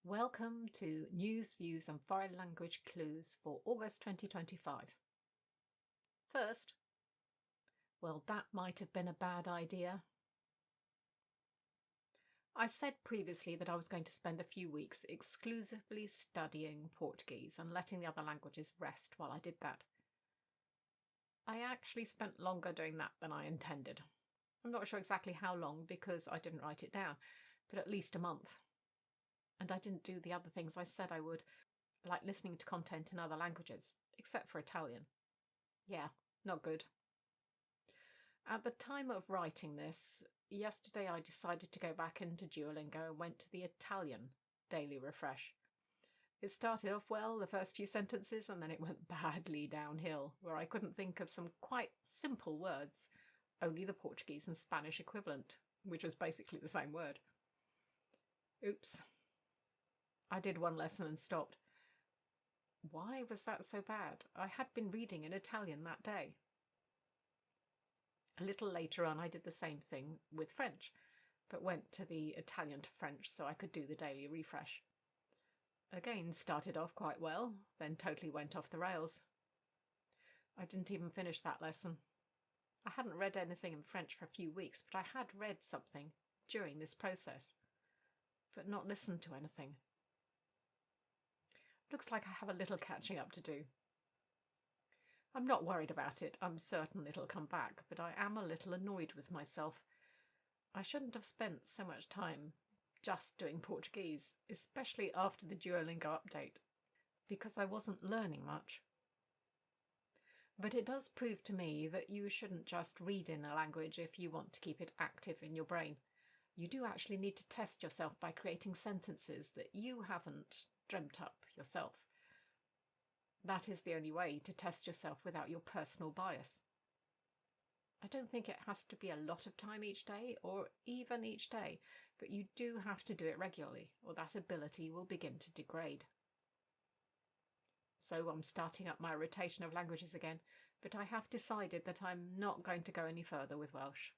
Welcome to News, Views and Foreign Language Clues for August 2025. First, well, that might have been a bad idea. I said previously that I was going to spend a few weeks exclusively studying Portuguese and letting the other languages rest while I did that. I actually spent longer doing that than I intended. I'm not sure exactly how long because I didn't write it down, but at least a month. And I didn't do the other things I said I would, like listening to content in other languages, except for Italian. Yeah, not good. At the time of writing this, yesterday I decided to go back into Duolingo and went to the Italian daily refresh. It started off well, the first few sentences, and then it went badly downhill, where I couldn't think of some quite simple words, only the Portuguese and Spanish equivalent, which was basically the same word. Oops. I did one lesson and stopped. Why was that so bad? I had been reading in Italian that day. A little later on, I did the same thing with French, but went to the Italian to French so I could do the daily refresh. Again, started off quite well, then totally went off the rails. I didn't even finish that lesson. I hadn't read anything in French for a few weeks, but I had read something during this process, but not listened to anything. Looks like I have a little catching up to do. I'm not worried about it. I'm certain it'll come back, but I am a little annoyed with myself. I shouldn't have spent so much time just doing Portuguese, especially after the Duolingo update, because I wasn't learning much. But it does prove to me that you shouldn't just read in a language if you want to keep it active in your brain. You do actually need to test yourself by creating sentences that you haven't dreamt up yourself. That is the only way to test yourself without your personal bias. I don't think it has to be a lot of time each day or even each day, but you do have to do it regularly or that ability will begin to degrade. So I'm starting up my rotation of languages again, but I have decided that I'm not going to go any further with Welsh.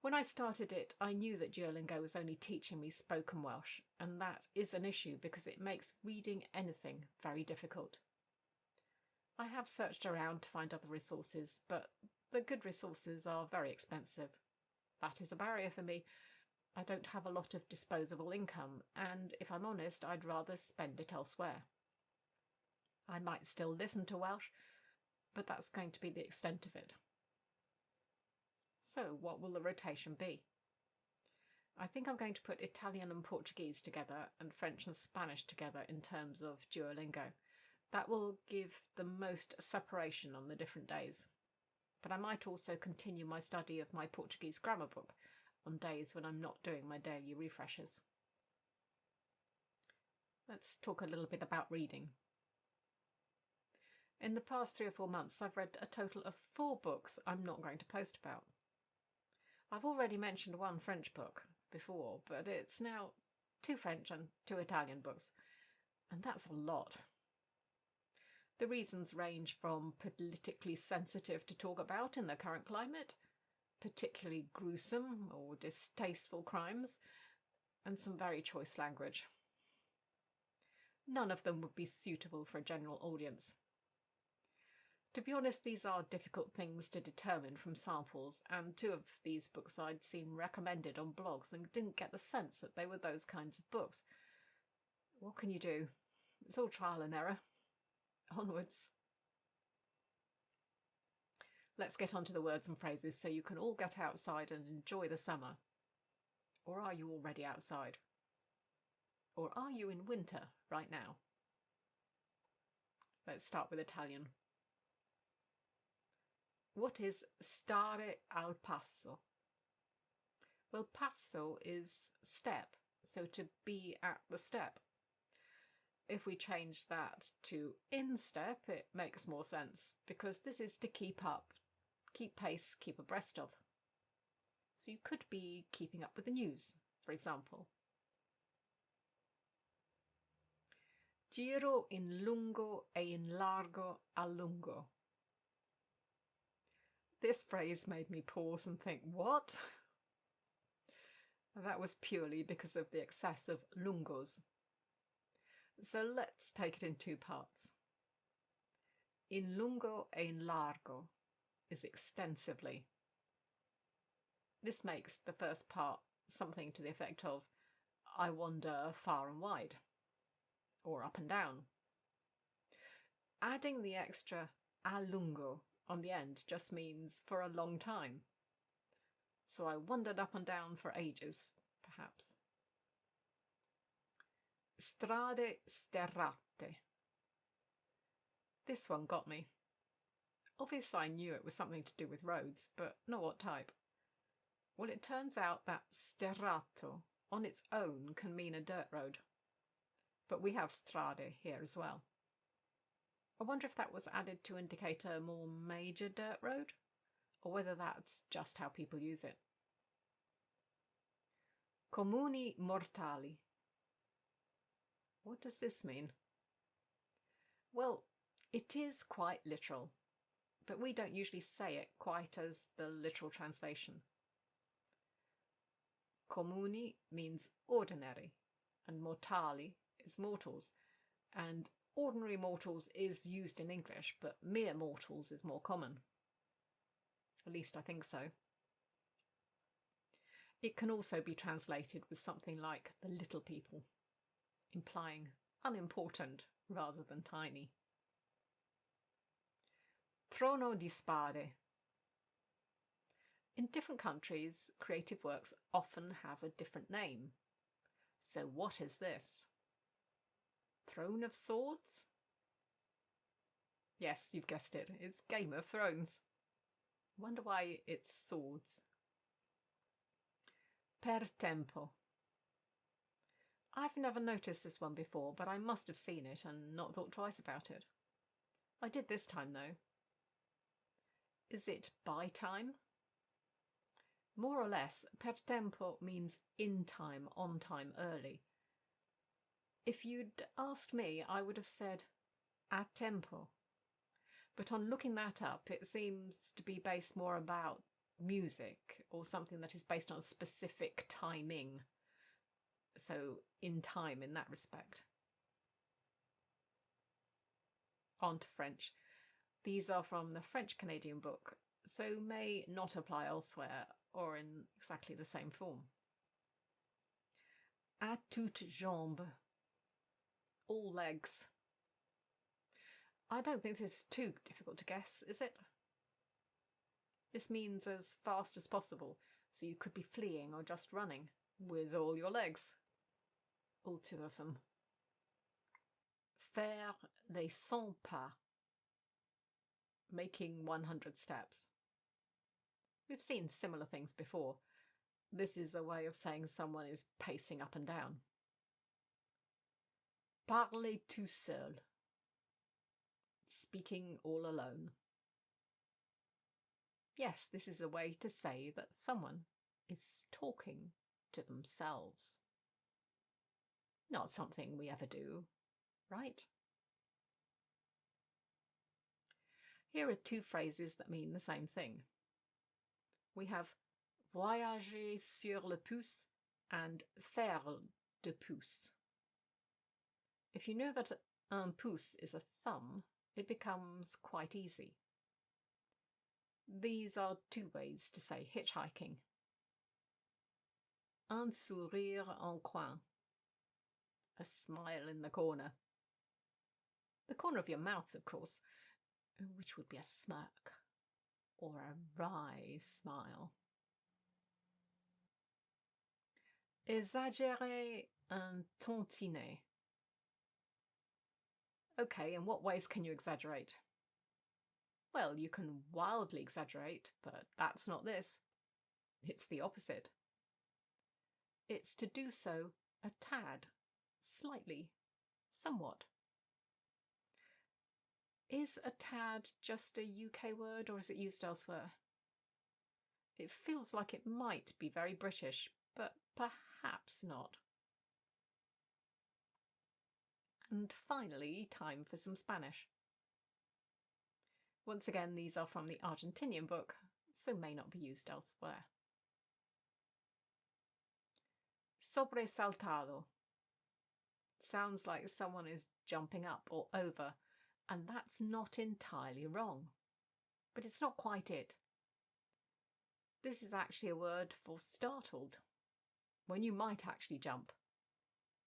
When I started it, I knew that Duolingo was only teaching me spoken Welsh, and that is an issue because it makes reading anything very difficult. I have searched around to find other resources, but the good resources are very expensive. That is a barrier for me. I don't have a lot of disposable income, and if I'm honest, I'd rather spend it elsewhere. I might still listen to Welsh, but that's going to be the extent of it. So what will the rotation be? I think I'm going to put Italian and Portuguese together and French and Spanish together in terms of Duolingo. That will give the most separation on the different days. But I might also continue my study of my Portuguese grammar book on days when I'm not doing my daily refreshes. Let's talk a little bit about reading. In the past 3 or 4 months, I've read a total of 4 books I'm not going to post about. I've already mentioned one French book before, but it's now 2 French and 2 Italian books, and that's a lot. The reasons range from politically sensitive to talk about in the current climate, particularly gruesome or distasteful crimes, and some very choice language. None of them would be suitable for a general audience. To be honest, these are difficult things to determine from samples, and 2 of these books I'd seen recommended on blogs and didn't get the sense that they were those kinds of books. What can you do? It's all trial and error. Onwards. Let's get on to the words and phrases so you can all get outside and enjoy the summer. Or are you already outside? Or are you in winter right now? Let's start with Italian. What is stare al passo? Well, passo is step, so to be at the step. If we change that to in step, it makes more sense, because this is to keep up, keep pace, keep abreast of. So you could be keeping up with the news, for example. Giro in lungo e in largo a lungo. This phrase made me pause and think, what? That was purely because of the excess of lungos. So let's take it in two parts. In lungo e in largo is extensively. This makes the first part something to the effect of I wander far and wide, or up and down. Adding the extra a lungo on the end just means for a long time. So I wandered up and down for ages, perhaps. Strade sterrate. This one got me. Obviously I knew it was something to do with roads, but not what type. Well, it turns out that sterrato on its own can mean a dirt road. But we have strade here as well. I wonder if that was added to indicate a more major dirt road, or whether that's just how people use it. Comuni mortali. What does this mean? Well, it is quite literal, but we don't usually say it quite as the literal translation. Comuni means ordinary, and mortali is mortals, and ordinary mortals is used in English, but mere mortals is more common. At least I think so. It can also be translated with something like the little people, implying unimportant rather than tiny. Trono di spade. In different countries, creative works often have a different name. So what is this? Throne of Swords? Yes, you've guessed it. It's Game of Thrones. Wonder why it's swords. Per tempo. I've never noticed this one before, but I must have seen it and not thought twice about it. I did this time, though. Is it by time? More or less, per tempo means in time, on time, early. If you'd asked me, I would have said a tempo. But on looking that up, it seems to be based more about music or something that is based on specific timing. So in time in that respect. On to French. These are from the French-Canadian book, so may not apply elsewhere or in exactly the same form. À toutes jambes. All legs. I don't think this is too difficult to guess, is it? This means as fast as possible, so you could be fleeing or just running with all your legs. All two of them. Faire les 100 pas. Making 100 steps. We've seen similar things before. This is a way of saying someone is pacing up and down. Parler tout seul. Speaking all alone. Yes, this is a way to say that someone is talking to themselves. Not something we ever do, right? Here are two phrases that mean the same thing. We have voyager sur le pouce and faire de pouce. If you know that un pouce is a thumb, it becomes quite easy. These are two ways to say hitchhiking. Un sourire en coin. A smile in the corner. The corner of your mouth, of course, which would be a smirk or a wry smile. Exagérer un tantinet. Okay, in what ways can you exaggerate? Well, you can wildly exaggerate, but that's not this. It's the opposite. It's to do so a tad, slightly, somewhat. Is a tad just a UK word, or is it used elsewhere? It feels like it might be very British, but perhaps not. And finally, time for some Spanish. Once again, these are from the Argentinian book, so may not be used elsewhere. sobresaltado. Sounds like someone is jumping up or over, and that's not entirely wrong. But it's not quite it. This is actually a word for startled, when you might actually jump,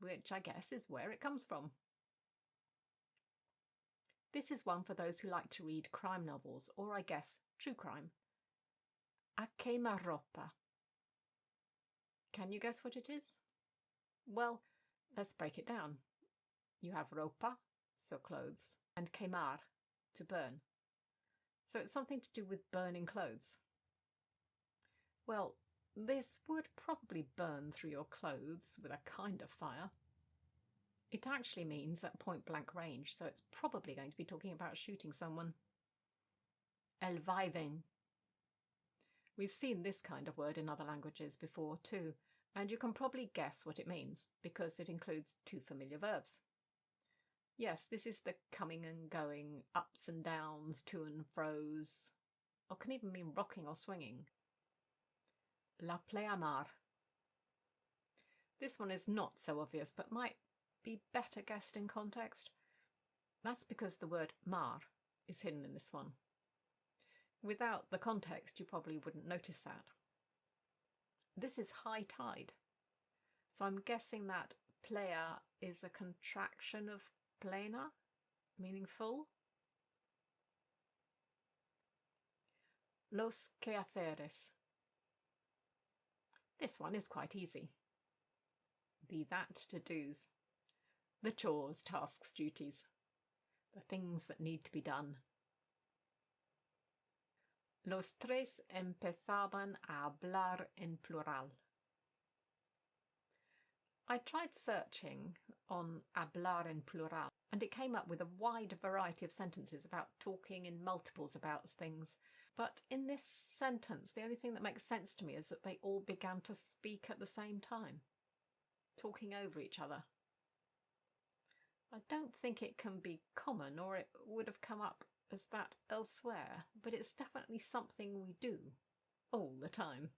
which I guess is where it comes from. This is one for those who like to read crime novels, or I guess true crime. A quemarropa. Can you guess what it is? Well, let's break it down. You have ropa, so clothes, and quemar, to burn. So it's something to do with burning clothes. Well, this would probably burn through your clothes with a kind of fire. It actually means at point blank range, so it's probably going to be talking about shooting someone. El vaivén. We've seen this kind of word in other languages before too, and you can probably guess what it means because it includes two familiar verbs. Yes, this is the coming and going, ups and downs, to and fros, or can even mean rocking or swinging. La pleamar. This one is not so obvious, but might be better guessed in context. That's because the word mar is hidden in this one. Without the context, you probably wouldn't notice that. This is high tide, so I'm guessing that plea is a contraction of plena, meaning full. Los quehaceres. This one is quite easy. The that to-dos. The chores, tasks, duties. The things that need to be done. Los tres empezaban a hablar en plural. I tried searching on hablar en plural, and it came up with a wide variety of sentences about talking in multiples about things. But in this sentence, the only thing that makes sense to me is that they all began to speak at the same time, talking over each other. I don't think it can be common, or it would have come up as that elsewhere, but it's definitely something we do all the time.